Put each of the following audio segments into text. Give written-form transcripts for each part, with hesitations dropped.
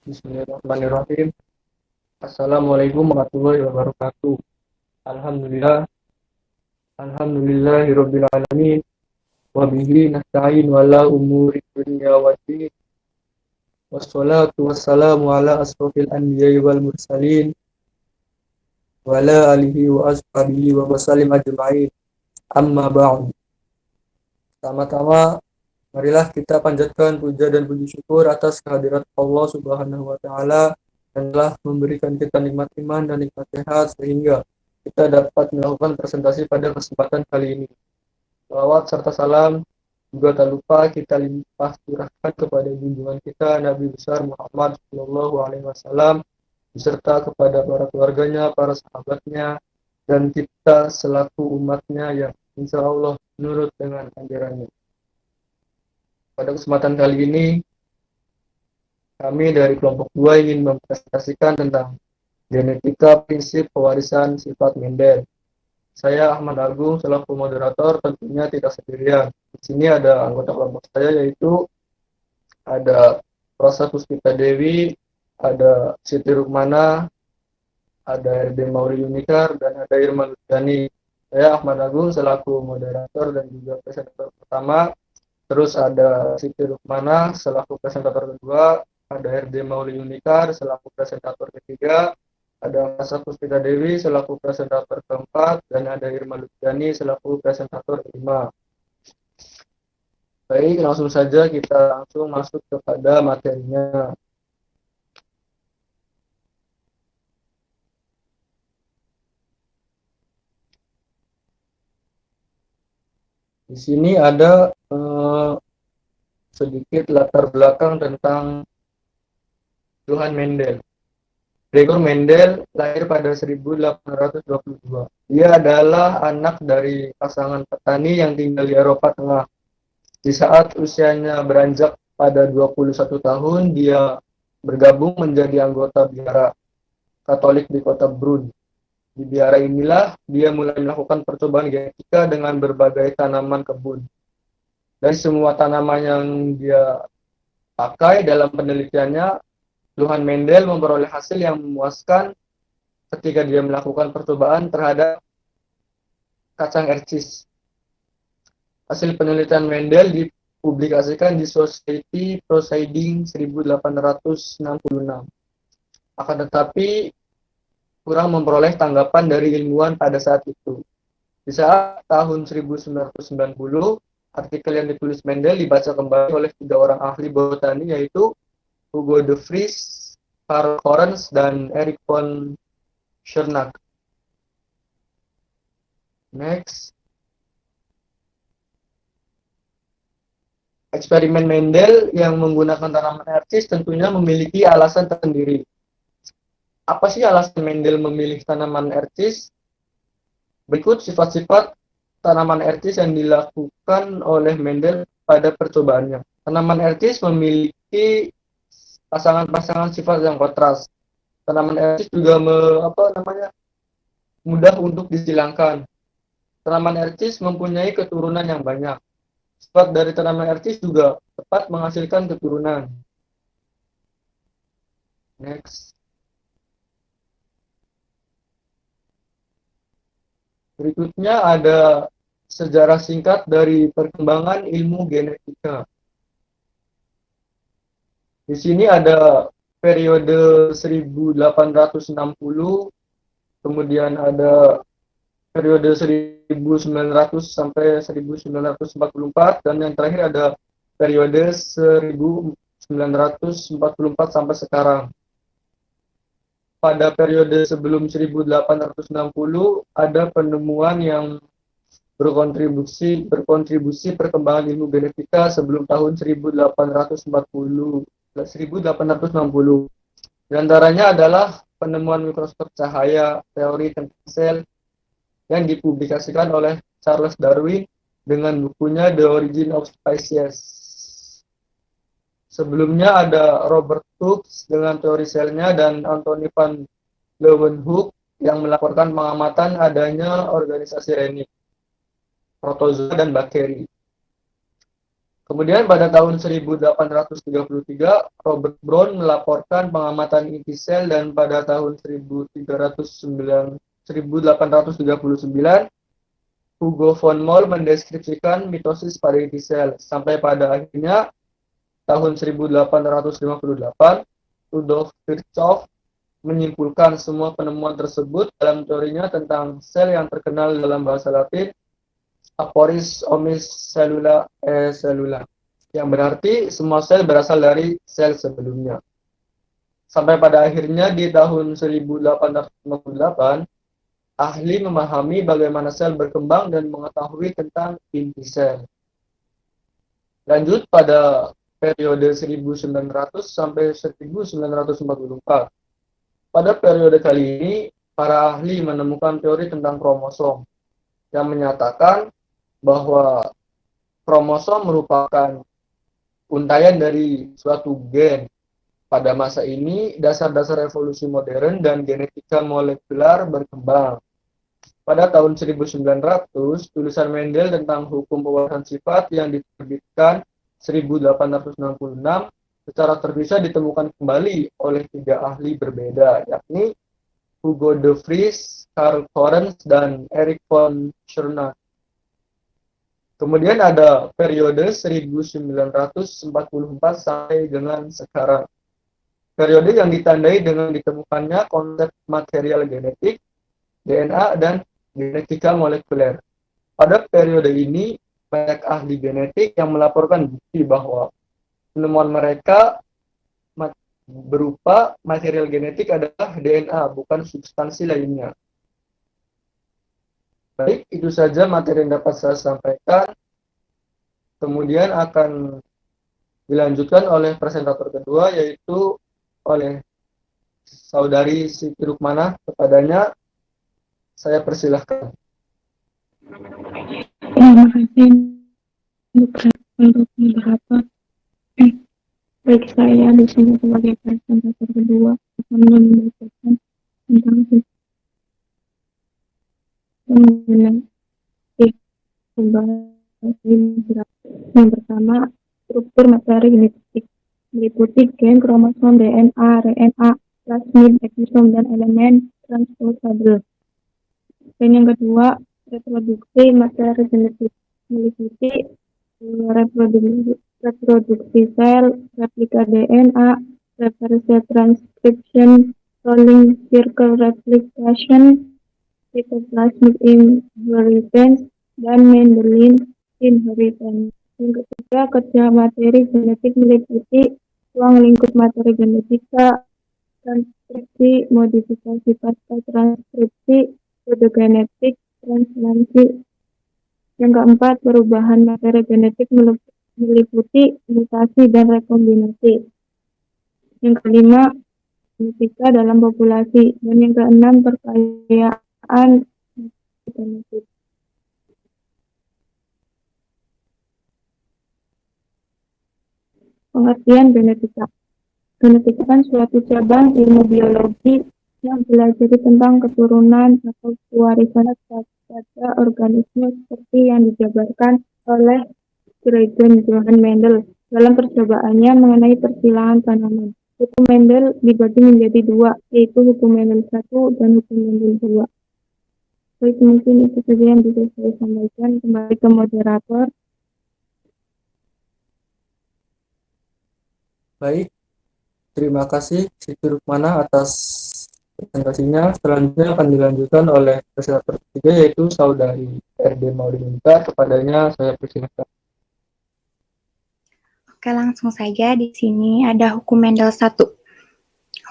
Bismillahirrahmanirrahim. Assalamualaikum warahmatullahi wabarakatuh. Alhamdulillah, alhamdulillahirabbil alamin. Wa bihi nasta'in wala umuri dunya waddin. Wassalatu wassalamu ala asrofil anbiya'i wal mursalin wa ala alihi wa ashabihi wa wasallim ajma'in. Amma ba'du. Pertama-tama, marilah kita panjatkan puja dan puji syukur atas kehadirat Allah Subhanahu wa taala yang telah memberikan kita nikmat iman dan nikmat sehat sehingga kita dapat melakukan presentasi pada kesempatan kali ini. Salawat serta salam juga tak lupa kita limpah curahkan kepada junjungan kita Nabi besar Muhammad Shallallahu Alaihi Wasallam beserta kepada para keluarganya, para sahabatnya, dan kita selaku umatnya yang insya Allah menurut dengan anjurannya. Pada kesempatan kali ini, kami dari kelompok 2 ingin mempresentasikan tentang genetika prinsip pewarisan sifat Mendel. Saya Ahmad Agung selaku moderator, tentunya tidak sendirian. Di sini ada anggota kelompok saya, yaitu ada Rosa Puspita Dewi, ada Siti Rukmana, ada RD Mauri Unikar, dan ada Irma Luciani. Saya Ahmad Agung selaku moderator dan juga presentator pertama. Terus ada Siti Rukmana selaku presentator kedua, ada RD Mauli Unikar selaku presentator ketiga, ada Rosa Puspita Dewi selaku presentator keempat, dan ada Irma Luciani selaku presentator kelima. Baik, langsung saja kita langsung masuk kepada materinya. Di sini ada sedikit latar belakang tentang Johann Mendel. Gregor Mendel lahir pada 1822. Dia adalah anak dari pasangan petani yang tinggal di Eropa Tengah. Di saat usianya beranjak pada 21 tahun, dia bergabung menjadi anggota biara Katolik di kota Brunn. Di biara inilah dia mulai melakukan percobaan genetika dengan berbagai tanaman kebun. Dari semua tanaman yang dia pakai dalam penelitiannya, Johann Mendel memperoleh hasil yang memuaskan ketika dia melakukan percobaan terhadap kacang ercis. Hasil penelitian Mendel dipublikasikan di Society Proceedings 1866. Akan tetapi kurang memperoleh tanggapan dari ilmuwan pada saat itu. Di saat tahun 1990, artikel yang ditulis Mendel dibaca kembali oleh 3 orang ahli botani, yaitu Hugo de Vries, Karl Correns, dan Erik von Schirach. Next. Eksperimen Mendel yang menggunakan tanaman ercis tentunya memiliki alasan tersendiri. Apa sih alasan Mendel memilih tanaman ercis? Berikut sifat-sifat tanaman ercis yang dilakukan oleh Mendel pada percobaannya. Tanaman ercis memiliki pasangan-pasangan sifat yang kontras. Tanaman ercis juga mudah untuk disilangkan. Tanaman ercis mempunyai keturunan yang banyak. Sifat dari tanaman ercis juga cepat menghasilkan keturunan. Next. Berikutnya ada sejarah singkat dari perkembangan ilmu genetika. Di sini ada periode 1860, kemudian ada periode 1900 sampai 1944, dan yang terakhir ada periode 1944 sampai sekarang. Pada periode sebelum 1860 ada penemuan yang berkontribusi perkembangan ilmu genetika sebelum tahun 1860. Di antaranya adalah penemuan mikroskop cahaya, teori tentang sel yang dipublikasikan oleh Charles Darwin dengan bukunya The Origin of Species. Sebelumnya ada Robert Hooke dengan teori selnya dan Anthony van Leeuwenhoek yang melaporkan pengamatan adanya organisasi renit, protozoa, dan bakteri. Kemudian pada tahun 1833, Robert Brown melaporkan pengamatan inti sel dan pada tahun 1839, Hugo von Moll mendeskripsikan mitosis pada inti sel. Sampai pada akhirnya tahun 1858, Rudolf Virchow menyimpulkan semua penemuan tersebut dalam teorinya tentang sel yang terkenal dalam bahasa Latin Aporis omnis cellula cellula, yang berarti semua sel berasal dari sel sebelumnya. Sampai pada akhirnya di tahun 1858, ahli memahami bagaimana sel berkembang dan mengetahui tentang inti sel. Lanjut pada periode 1900 sampai 1944. Pada periode kali ini, para ahli menemukan teori tentang kromosom yang menyatakan bahwa kromosom merupakan untaian dari suatu gen. Pada masa ini, dasar-dasar evolusi modern dan genetika molekular berkembang. Pada tahun 1900, tulisan Mendel tentang hukum pewarasan sifat yang diterbitkan 1866 secara terpisah ditemukan kembali oleh 3 ahli berbeda, yakni Hugo de Vries, Karl Correns, dan Erich von Schoenstatt. Kemudian ada periode 1944 sampai dengan sekarang. Periode yang ditandai dengan ditemukannya konsep material genetik, DNA, dan genetika molekuler. Pada periode ini, banyak ahli genetik yang melaporkan bukti bahwa penemuan mereka berupa material genetik adalah DNA, bukan substansi lainnya. Baik, itu saja materi yang dapat saya sampaikan. Kemudian akan dilanjutkan oleh presentator kedua, yaitu oleh Saudari Siti Rukmanah. Kepadanya saya persilahkan. Terima kasih untuk beberapa. Baik, saya di sini sebagai presentator kedua akan membacakan tentang sistem genetik. Yang pertama, struktur materi genetik meliputi gen, kromosom, DNA, RNA, plasmid, eksosom, dan elemen transposable. Dan yang kedua, reproduksi materi genetik meliputi reproduksi sel, replika DNA, reverse transcription, rolling circle replication, cytoplasmic inheritance, dan Mendelian inheritance. Yang ketiga, kerja materi genetik meliputi ruang lingkup materi genetika, transkripsi, modifikasi pasca transkripsi, kode genetik, translasi. Yang keempat, perubahan materi genetik meliputi mutasi dan rekombinasi. Yang kelima, genetika dalam populasi. Dan yang keenam, perkayaan genetik. Pengertian genetika. Genetika kan suatu cabang ilmu biologi yang belajar tentang keturunan atau pewarisan pada organisme seperti yang dijabarkan oleh Georg Johann Mendel dalam percobaannya mengenai persilangan tanaman. Hukum Mendel dibagi menjadi 2, yaitu hukum Mendel 1 dan hukum Mendel 2. Baik, mungkin itu saja yang bisa saya sampaikan. Kembali ke moderator. Baik, terima kasih Siti Rukmanah atas presentasinya. Selanjutnya akan dilanjutkan oleh presentator ketiga, yaitu Saudari RD Mauliminta. Kepadanya saya persilakan. Oke, langsung saja. Di sini ada hukum Mendel 1.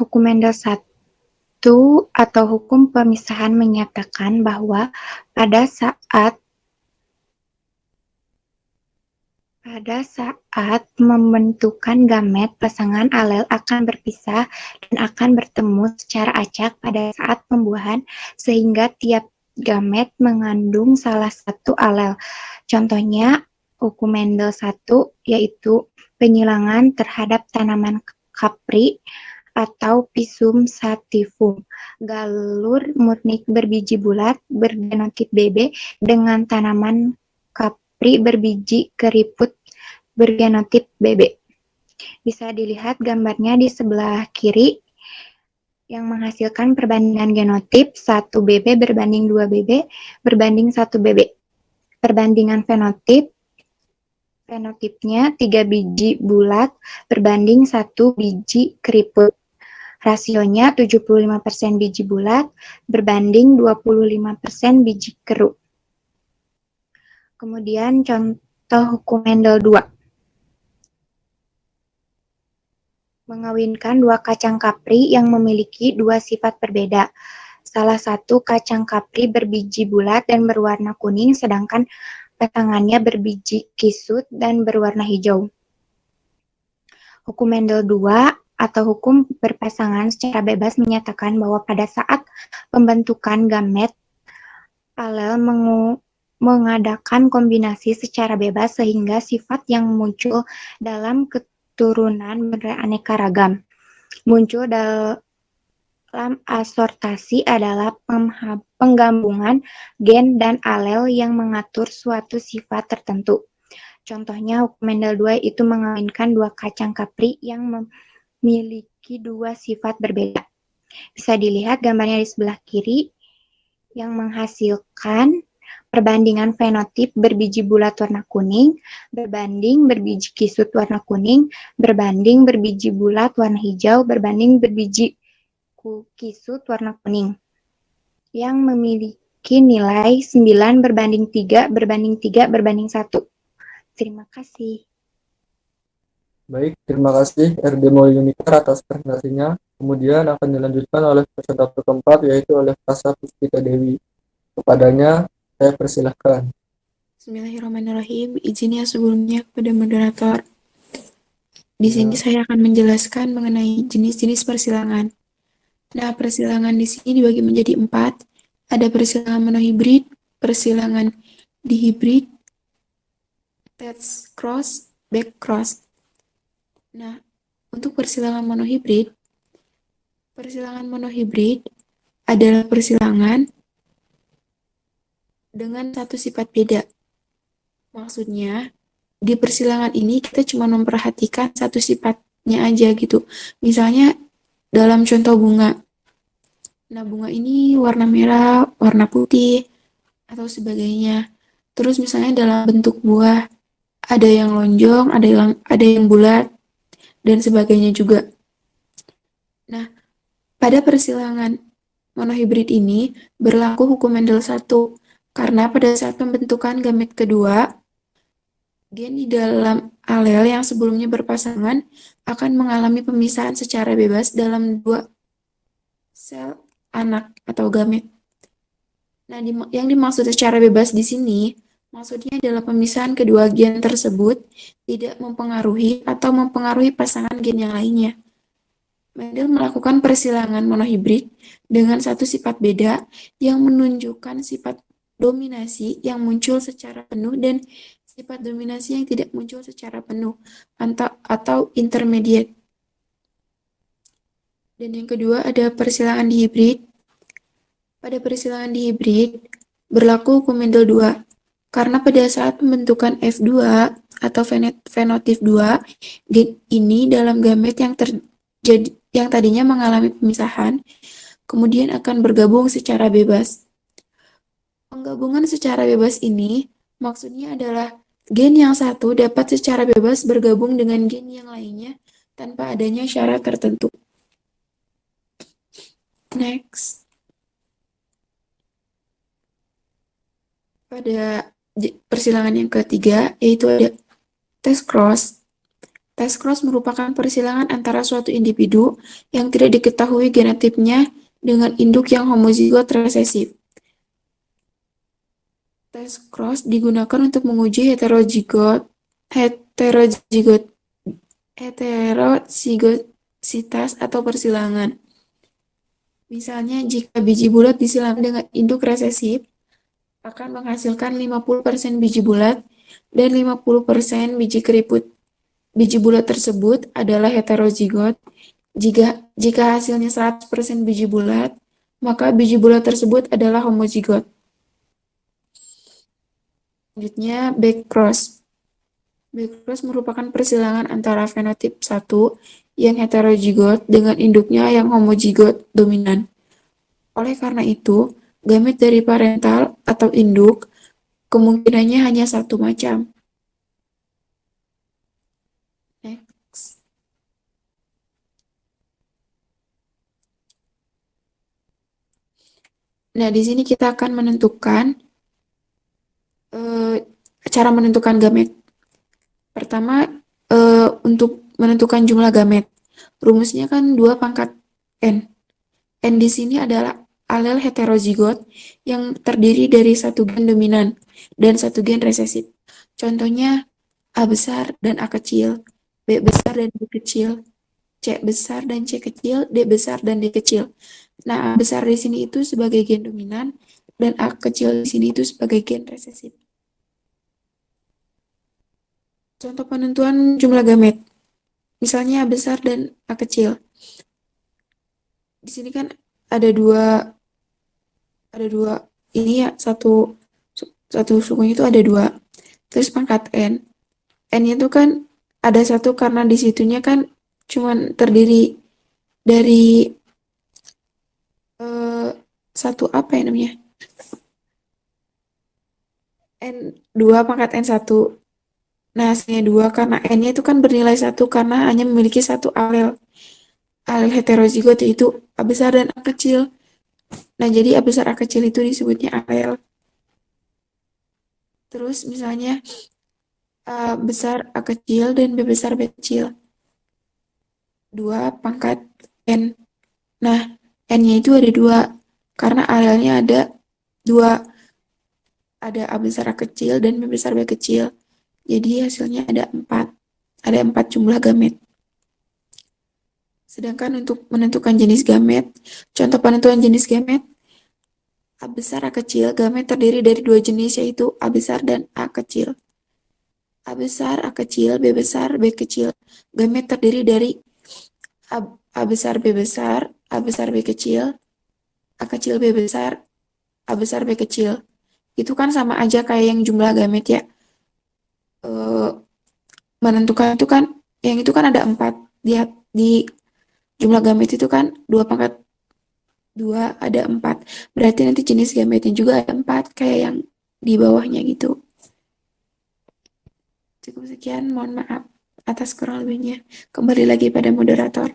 Hukum Mendel 1 atau hukum pemisahan menyatakan bahwa pada saat membentukan gamet, pasangan alel akan berpisah dan akan bertemu secara acak pada saat pembuahan, sehingga tiap gamet mengandung salah satu alel. Contohnya, hukum Mendel 1 yaitu penyilangan terhadap tanaman kapri atau Pisum sativum. Galur murni berbiji bulat bergenotip BB dengan tanaman kapri berbiji keriput bergenotip BB. Bisa dilihat gambarnya di sebelah kiri yang menghasilkan perbandingan genotip 1 BB berbanding 2 BB berbanding 1 BB. Perbandingan fenotipnya 3 biji bulat berbanding 1 biji keriput. Rasionya 75% biji bulat berbanding 25% biji keruk. Kemudian contoh hukum Mendel 2. Mengawinkan dua kacang kapri yang memiliki dua sifat berbeda. Salah satu kacang kapri berbiji bulat dan berwarna kuning, sedangkan pasangannya berbiji kisut dan berwarna hijau. Hukum Mendel 2 atau hukum berpasangan secara bebas menyatakan bahwa pada saat pembentukan gamet, alel mengadakan kombinasi secara bebas sehingga sifat yang muncul dalam keturunan beraneka ragam. Muncul dalam asortasi adalah penggabungan gen dan alel yang mengatur suatu sifat tertentu. Contohnya, hukum Mendel 2 itu mengawinkan dua kacang kapri yang memiliki dua sifat berbeda. Bisa dilihat gambarnya di sebelah kiri yang menghasilkan perbandingan fenotip berbiji bulat warna kuning berbanding berbiji kisut warna kuning berbanding berbiji bulat warna hijau berbanding berbiji kisut warna kuning yang memiliki nilai 9 berbanding 3 berbanding 3 berbanding 1. Terima kasih. Baik, terima kasih RD Molyunikar atas presentasinya. Kemudian akan dilanjutkan oleh presentator keempat, yaitu oleh Prasa Puspita Dewi. Kepadanya, saya persilahkan. Bismillahirrahmanirrahim. Izin ya sebelumnya kepada moderator. Di sini saya akan menjelaskan mengenai jenis-jenis persilangan. Nah, persilangan di sini dibagi menjadi 4. Ada persilangan monohibrid, persilangan dihibrid, test cross, back cross. Nah, untuk persilangan monohibrid adalah persilangan dengan satu sifat beda. Maksudnya, di persilangan ini kita cuma memperhatikan satu sifatnya aja gitu. Misalnya dalam contoh bunga. Nah, bunga ini warna merah, warna putih, atau sebagainya. Terus misalnya dalam bentuk buah, ada yang lonjong, ada yang bulat, dan sebagainya juga. Nah, pada persilangan monohibrid ini berlaku hukum Mendel 1, karena pada saat pembentukan gamet kedua, gen di dalam alel yang sebelumnya berpasangan akan mengalami pemisahan secara bebas dalam dua sel anak atau gamet. Nah, yang dimaksud secara bebas di sini, maksudnya adalah pemisahan kedua gen tersebut tidak mempengaruhi atau mempengaruhi pasangan gen yang lainnya. Mendel melakukan persilangan monohibrid dengan satu sifat beda yang menunjukkan sifat dominasi yang muncul secara penuh dan sifat dominasi yang tidak muncul secara penuh atau intermediate. Dan yang kedua ada persilangan dihibrid. Pada persilangan dihibrid berlaku hukum Mendel 2 karena pada saat pembentukan F2 atau fenotip 2 gen ini dalam gamet yang tadinya mengalami pemisahan kemudian akan bergabung secara bebas. Penggabungan secara bebas ini maksudnya adalah gen yang satu dapat secara bebas bergabung dengan gen yang lainnya tanpa adanya syarat tertentu. Next. Pada persilangan yang ketiga, yaitu ada test cross. Test cross merupakan persilangan antara suatu individu yang tidak diketahui genotipnya dengan induk yang homozigot resesif. Test cross digunakan untuk menguji heterozigositas atau persilangan. Misalnya, jika biji bulat disilam dengan induk resesif, akan menghasilkan 50% biji bulat dan 50% biji keriput. Biji bulat tersebut adalah heterozigot. Jika hasilnya 100% biji bulat, maka biji bulat tersebut adalah homozigot. Selanjutnya, back cross. B-cross merupakan persilangan antara fenotip 1 yang heterozigot dengan induknya yang homozigot dominan. Oleh karena itu, gamet dari parental atau induk kemungkinannya hanya satu macam. Next. Nah, di sini kita akan menentukan cara menentukan gamet. Pertama, untuk menentukan jumlah gamet. Rumusnya kan 2 pangkat N. N di sini adalah alel heterozigot yang terdiri dari satu gen dominan dan satu gen resesif. Contohnya A besar dan A kecil, B besar dan B kecil, C besar dan C kecil, D besar dan D kecil. Nah, A besar di sini itu sebagai gen dominan dan A kecil di sini itu sebagai gen resesif. Contoh penentuan jumlah gamet. Misalnya A besar dan A kecil. Di sini kan ada dua ini ya, satu sukunya itu ada 2. Terus pangkat N. N itu kan ada 1 karena di situnya kan cuman terdiri dari satu apa ya namanya? N2 pangkat N1. Nah, hasilnya 2 karena N-nya itu kan bernilai 1 karena hanya memiliki satu alel. Alel heterozigot yaitu A besar dan A kecil. Nah, jadi A besar A kecil itu disebutnya alel. Terus misalnya A besar A kecil dan B besar B kecil. 2 pangkat N. Nah, N-nya itu ada 2 karena alelnya ada 2. Ada A besar A kecil dan B besar B kecil. Jadi hasilnya ada 4. Ada 4 jumlah gamet. Sedangkan untuk menentukan jenis gamet, contoh penentuan jenis gamet, A besar A kecil, gamet terdiri dari 2 jenis yaitu A besar dan A kecil. A besar A kecil, B besar B kecil. Gamet terdiri dari A besar B besar, A besar B kecil, A kecil B besar, A besar B kecil. Itu kan sama aja kayak yang jumlah gamet ya. Menentukan itu kan, yang itu kan ada 4. Di jumlah gamet itu kan 2 pangkat 2 ada 4. Berarti nanti jenis gametnya juga ada 4 kayak yang di bawahnya gitu. Cukup sekian, mohon maaf atas kurang lebihnya. Kembali lagi pada moderator.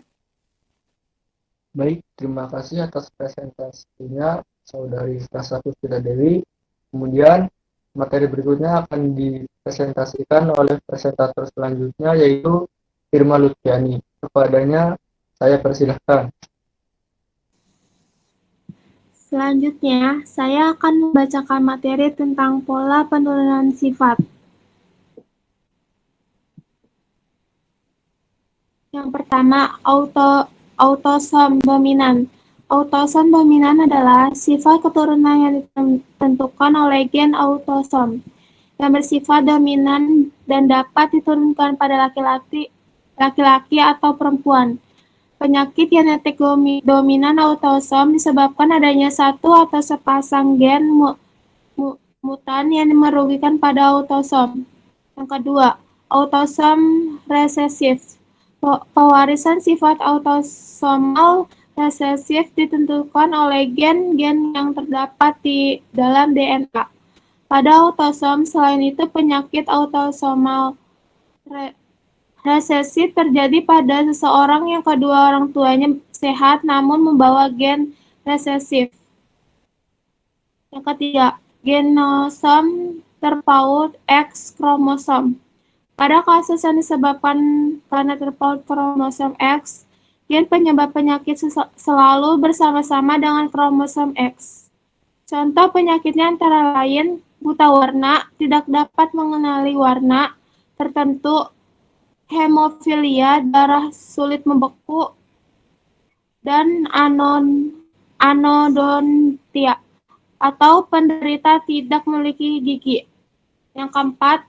Baik, terima kasih atas presentasinya Saudari Prasafitri Dewi. Kemudian materi berikutnya akan dipresentasikan oleh presentator selanjutnya yaitu Irma Lutfiani. Kepadanya saya persilahkan. Selanjutnya, saya akan membacakan materi tentang pola penurunan sifat. Yang pertama, autosom dominan. Autosom dominan adalah sifat keturunan yang ditentukan oleh gen autosom yang bersifat dominan dan dapat diturunkan pada laki-laki atau perempuan. Penyakit genetik dominan autosom disebabkan adanya satu atau sepasang gen mutan yang merugikan pada autosom. Yang kedua, autosom resesif. Pewarisan sifat autosomal resesif ditentukan oleh gen-gen yang terdapat di dalam DNA. Pada autosom, selain itu penyakit autosomal resesif terjadi pada seseorang yang kedua orang tuanya sehat namun membawa gen resesif. Yang ketiga, genosom terpaut X kromosom. Pada kasus yang disebabkan karena terpaut kromosom X, gen penyebab penyakit selalu bersama-sama dengan kromosom X. Contoh penyakitnya antara lain buta warna, tidak dapat mengenali warna tertentu, hemofilia, darah sulit membeku, dan anodontia atau penderita tidak memiliki gigi. Yang keempat,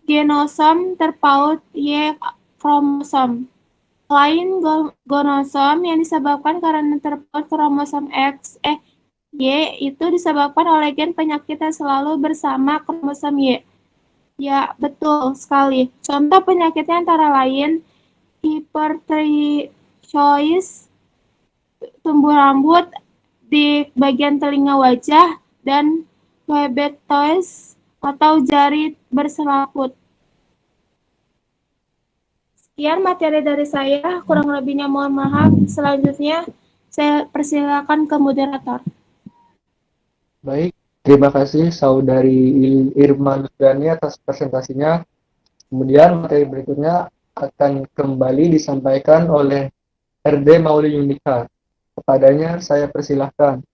genosom terpaut Y kromosom. Selain gonosom yang disebabkan karena terpaut kromosom Y itu disebabkan oleh gen penyakit yang selalu bersama kromosom Y. Ya, betul sekali. Contoh penyakitnya antara lain hipertrichosis, tumbuh rambut di bagian telinga wajah, dan phebetosis atau jari berselaput. Sekian materi dari saya, kurang lebihnya mohon maaf. Selanjutnya, saya persilakan ke moderator. Baik, terima kasih Saudari Irma Nurjani atas presentasinya. Kemudian materi berikutnya akan kembali disampaikan oleh RD Mauli Yunika. Kepadanya saya persilahkan.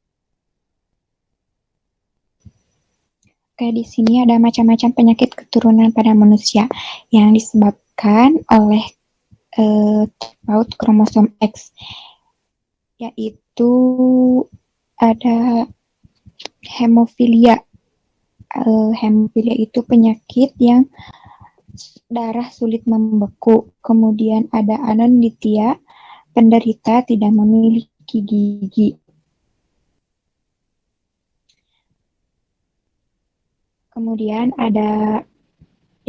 Oke, di sini ada macam-macam penyakit keturunan pada manusia yang disebabkan oleh terpaut kromosom X, yaitu ada hemofilia. Hemofilia itu penyakit yang darah sulit membeku. Kemudian ada anonditia, penderita tidak memiliki gigi. Kemudian ada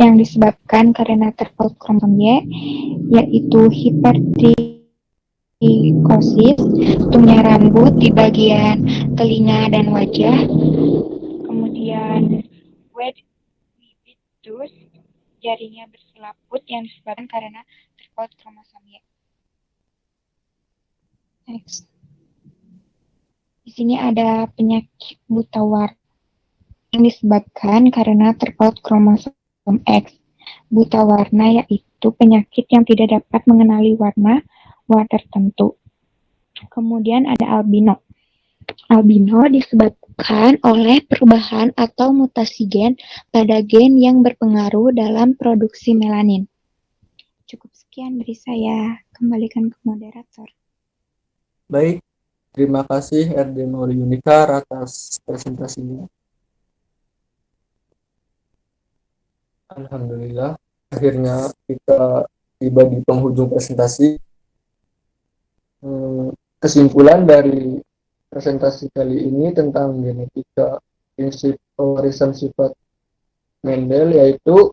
yang disebabkan karena terpaut kromosom Y, yaitu hipertrikosis, tumbuhnya rambut di bagian telinga dan wajah. Kemudian Wedwitus, jarinya berselaput yang disebabkan karena terpaut kromosom Y. Next. Di sini ada penyakit buta warna yang disebabkan karena terpaut kromosom X. Buta warna yaitu penyakit yang tidak dapat mengenali warna tertentu. Kemudian ada albino. Albino disebabkan oleh perubahan atau mutasi gen pada gen yang berpengaruh dalam produksi melanin. Cukup sekian dari saya. Kembalikan ke moderator. Baik, terima kasih RD Mauli Yunika atas presentasinya. Alhamdulillah, akhirnya kita tiba di penghujung presentasi. Kesimpulan dari presentasi kali ini tentang genetika prinsip pewarisan sifat Mendel, yaitu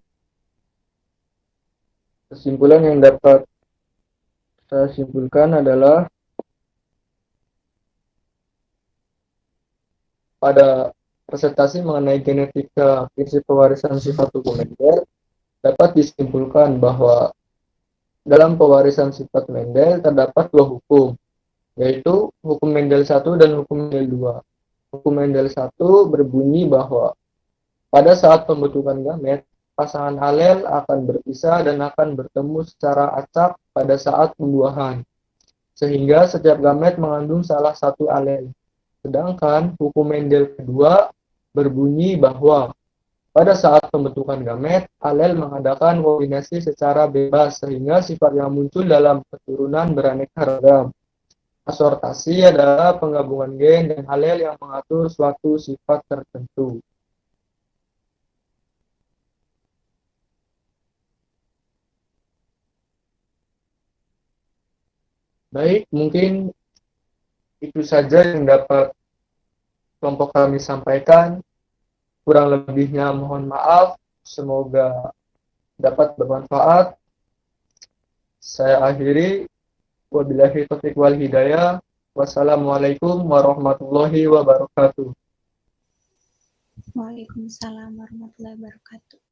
kesimpulan yang dapat saya simpulkan adalah pada presentasi mengenai genetika prinsip pewarisan sifat hukum Mendel dapat disimpulkan bahwa dalam pewarisan sifat Mendel terdapat dua hukum, yaitu hukum Mendel 1 dan hukum Mendel 2. Hukum Mendel 1 berbunyi bahwa pada saat pembentukan gamet, pasangan alel akan berpisah dan akan bertemu secara acak pada saat pembuahan, sehingga setiap gamet mengandung salah satu alel. Sedangkan hukum Mendel kedua berbunyi bahwa pada saat pembentukan gamet, alel mengadakan kombinasi secara bebas sehingga sifat yang muncul dalam keturunan beraneka ragam. Asortasi adalah penggabungan gen dan alel yang mengatur suatu sifat tertentu. Baik, mungkin itu saja yang dapat kelompok kami sampaikan. Kurang lebihnya mohon maaf. Semoga dapat bermanfaat. Saya akhiri. Wabillahi taufiq wal hidayah. Wassalamualaikum warahmatullahi wabarakatuh. Waalaikumsalam warahmatullahi wabarakatuh.